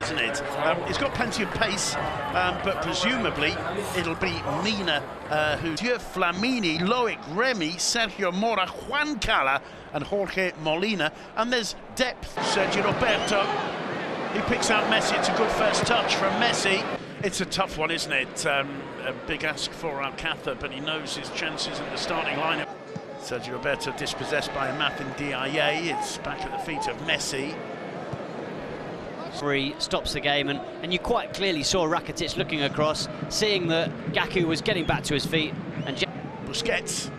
Isn't it? He's got plenty of pace, but presumably it'll be Mina, Flamini, Loic, Remy, Sergio Mora, Juan Cala and Jorge Molina. And there's depth. Sergio Roberto, he picks out Messi. It's a good first touch from Messi. It's a tough one, isn't it? A big ask for Alcácer, but he knows his chances in the starting lineup. Sergio Roberto dispossessed by Amath and DIA. It's back at the feet of Messi. Stops the game, and you quite clearly saw Rakitic looking across, seeing that Gaku was getting back to his feet. And Busquets,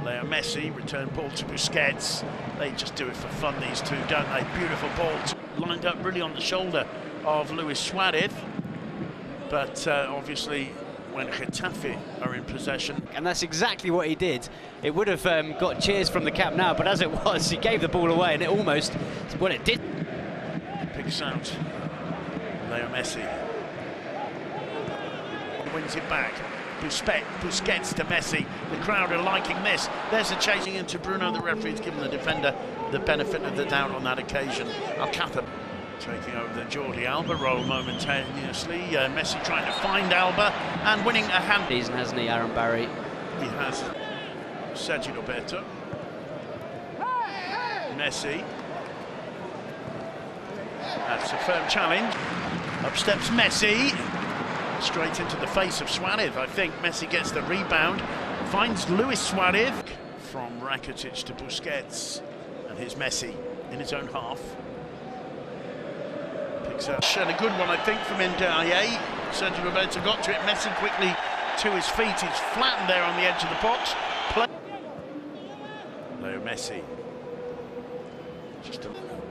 Leo Messi, return ball to Busquets. They just do it for fun, these two, don't they? Beautiful ball, lined up really on the shoulder of Luis Suarez. But obviously, when Getafe are in possession. And that's exactly what he did. It would have got cheers from the Camp Nou, but as it was, he gave the ball away, and it almost, well, it did. Picks out Leo Messi. Wins it back. Busquets to Messi. The crowd are liking this. There's a chasing into Bruno. The referee's given the defender the benefit of the doubt on that occasion. Alcácer taking over the Jordi Alba role momentaneously. Messi trying to find Alba and winning a hand. Season, hasn't he, Aaron Barry? He has. Sergio Roberto. Messi. That's a firm challenge. Up steps Messi. Straight into the face of Suarez. I think Messi gets the rebound. Finds Luis Suarez. From Rakitic to Busquets. And here's Messi in his own half. Picks up. And a good one, I think, from Ndiaye. Sergio Roberto got to it. Messi quickly to his feet. He's flattened there on the edge of the box. Leo Messi.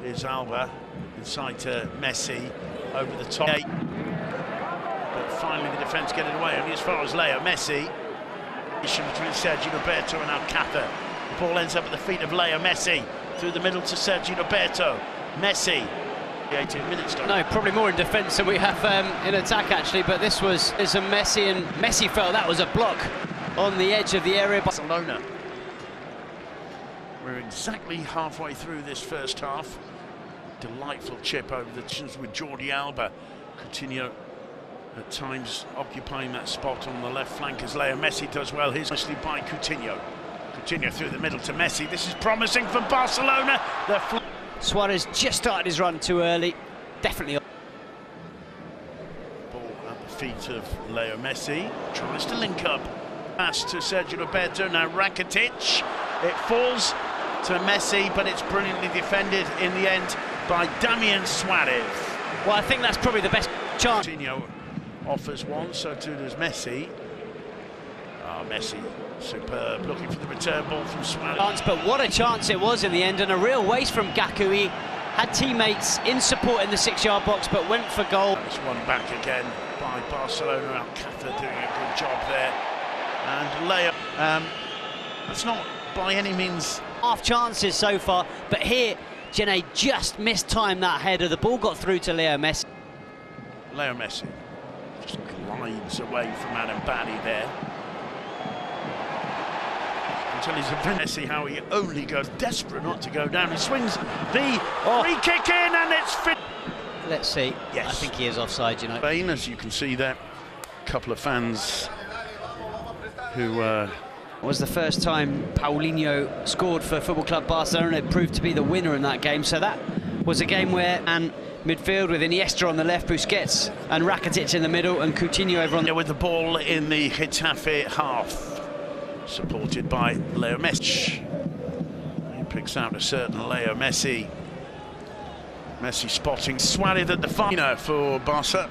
Here's Alba inside to Messi over the top. But finally the defence get it away, only as far as Leo Messi. Between Sergio Roberto and Alcácer. The ball ends up at the feet of Leo Messi. Through the middle to Sergio Roberto. Messi. 18 minutes. No, probably more in defence than we have in attack, actually. But this was a Messi, and Messi felt that was a block on the edge of the area. Barcelona. We're exactly halfway through this first half. Delightful chip over the chins with Jordi Alba. Coutinho at times occupying that spot on the left flank as Leo Messi does well. Here's nicely by Coutinho. Coutinho through the middle to Messi. This is promising for Barcelona. Suarez just started his run too early. Definitely. Ball at the feet of Leo Messi. Tries to link up. Pass to Sergio Roberto. Now Rakitic. It falls to Messi, but it's brilliantly defended in the end by Damian Suarez. Well, I think that's probably the best chance. Coutinho offers one, so too does Messi. Messi, superb, looking for the return ball from Suarez. But what a chance it was in the end, and a real waste from Gaku. He had teammates in support in the 6-yard box, but went for goal. It's one back again by Barcelona. Alcácer doing a good job there. And Leo, it's not by any means half chances so far, but here Gene just mistimed that header. The ball got through to Leo Messi. Leo Messi just glides away from Adam Barry there. Until he's a Messi, how he only goes desperate not to go down. He swings the free kick in, and it's fit. Let's see. Yes. I think he is offside, you know. Spain, as you can see there, a couple of fans who was the first time Paulinho scored for Football Club Barcelona. It proved to be the winner in that game. So that was a game where, and midfield with Iniesta on the left, Busquets and Rakitic in the middle, and Coutinho over on the... with the ball in the Getafe half, supported by Leo Messi. He picks out a certain Leo Messi. Messi spotting Suarez at the final for Barca.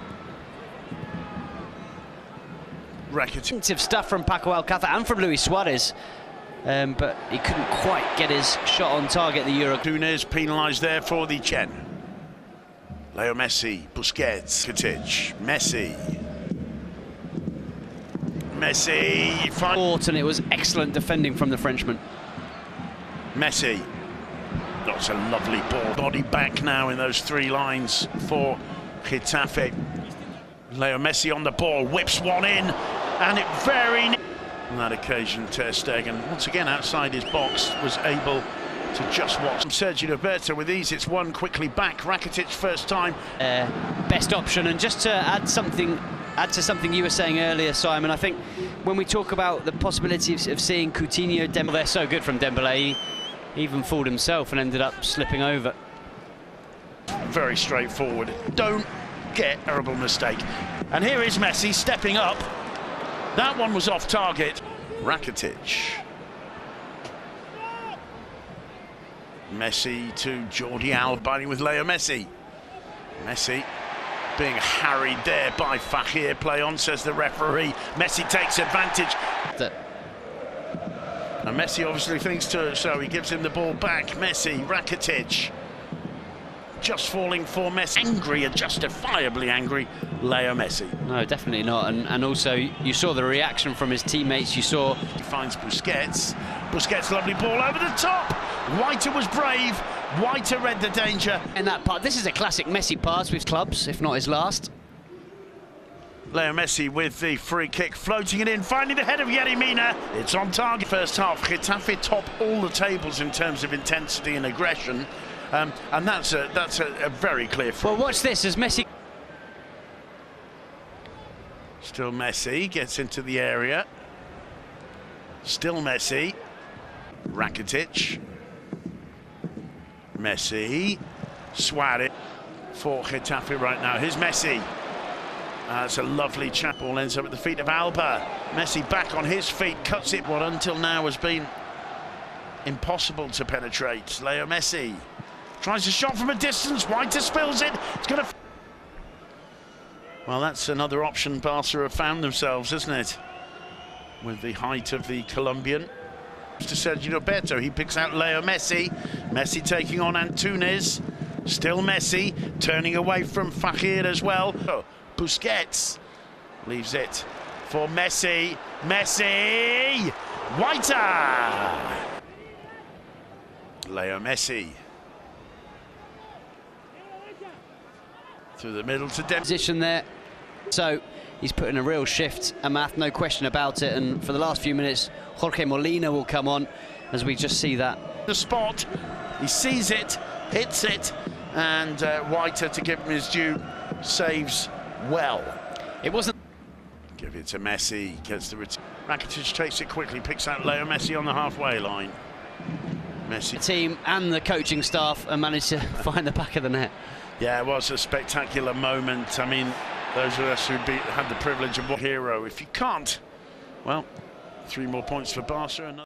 Rakitic stuff from Paco Alcácer and from Luis Suarez, but he couldn't quite get his shot on target. The Euro. Túnez penalised there for the Chen. Leo Messi, Busquets, Rakitic, Messi. Fought, and it was excellent defending from the Frenchman. Messi. That's a lovely ball. Body back now in those three lines for Getafe. Leo Messi on the ball, whips one in, and it very... On that occasion, Ter Stegen, once again outside his box, was able to just watch Sergio Roberto with ease. It's one quickly back. Rakitic first time. Best option. And just to add to something you were saying earlier, Simon, I think when we talk about the possibility of seeing Coutinho, Dembélé, they're so good from Dembélé. He even fooled himself and ended up slipping over. Very straightforward. Don't get a terrible mistake. And here is Messi stepping up. That one was off target. Rakitic. Messi to Jordi Alba, biting with Leo Messi. Messi being harried there by Fahir. Play on, says the referee. Messi takes advantage. And Messi obviously thinks so. He gives him the ball back. Messi, Rakitic. Just falling for Messi. Angry and justifiably angry, Leo Messi. No, definitely not. And also, you saw the reaction from his teammates. You saw... He finds Busquets. Busquets, lovely ball over the top. Whiter was brave. Whiter read the danger. In that part, this is a classic Messi pass with clubs, if not his last. Leo Messi with the free kick, floating it in, finding the head of Yerry Mina. It's on target. First half, Getafe top all the tables in terms of intensity and aggression. And that's a very clear... Well, watch this as Messi... Still Messi, gets into the area. Still Messi. Rakitic. Messi. Suarez for Getafe right now. Here's Messi. It's a lovely chat. Ball ends up at the feet of Alba. Messi back on his feet, cuts it. What until now has been impossible to penetrate. Leo Messi tries a shot from a distance. Whiter spills it. It's going to... Well, that's another option Barca have found themselves, isn't it? With the height of the Colombian. To Sergio Roberto, he picks out Leo Messi. Messi taking on Antunes. Still Messi, turning away from Fahir as well. Oh, Busquets leaves it for Messi. Messi! Whiter! Leo Messi. Through the middle to Dembélé. Position there. So he's put in a real shift, Amath, no question about it. And for the last few minutes, Jorge Molina will come on as we just see that. The spot, he sees it, hits it, and Whiter, to give him his due, saves well. It wasn't... Give it to Messi, gets the return. Rakitic takes it quickly, picks out Leo Messi on the halfway line. Messi. The team and the coaching staff have managed to find the back of the net. Yeah, it was a spectacular moment. I mean, those of us who had the privilege of a hero. If you can't, well, 3 more points for Barca.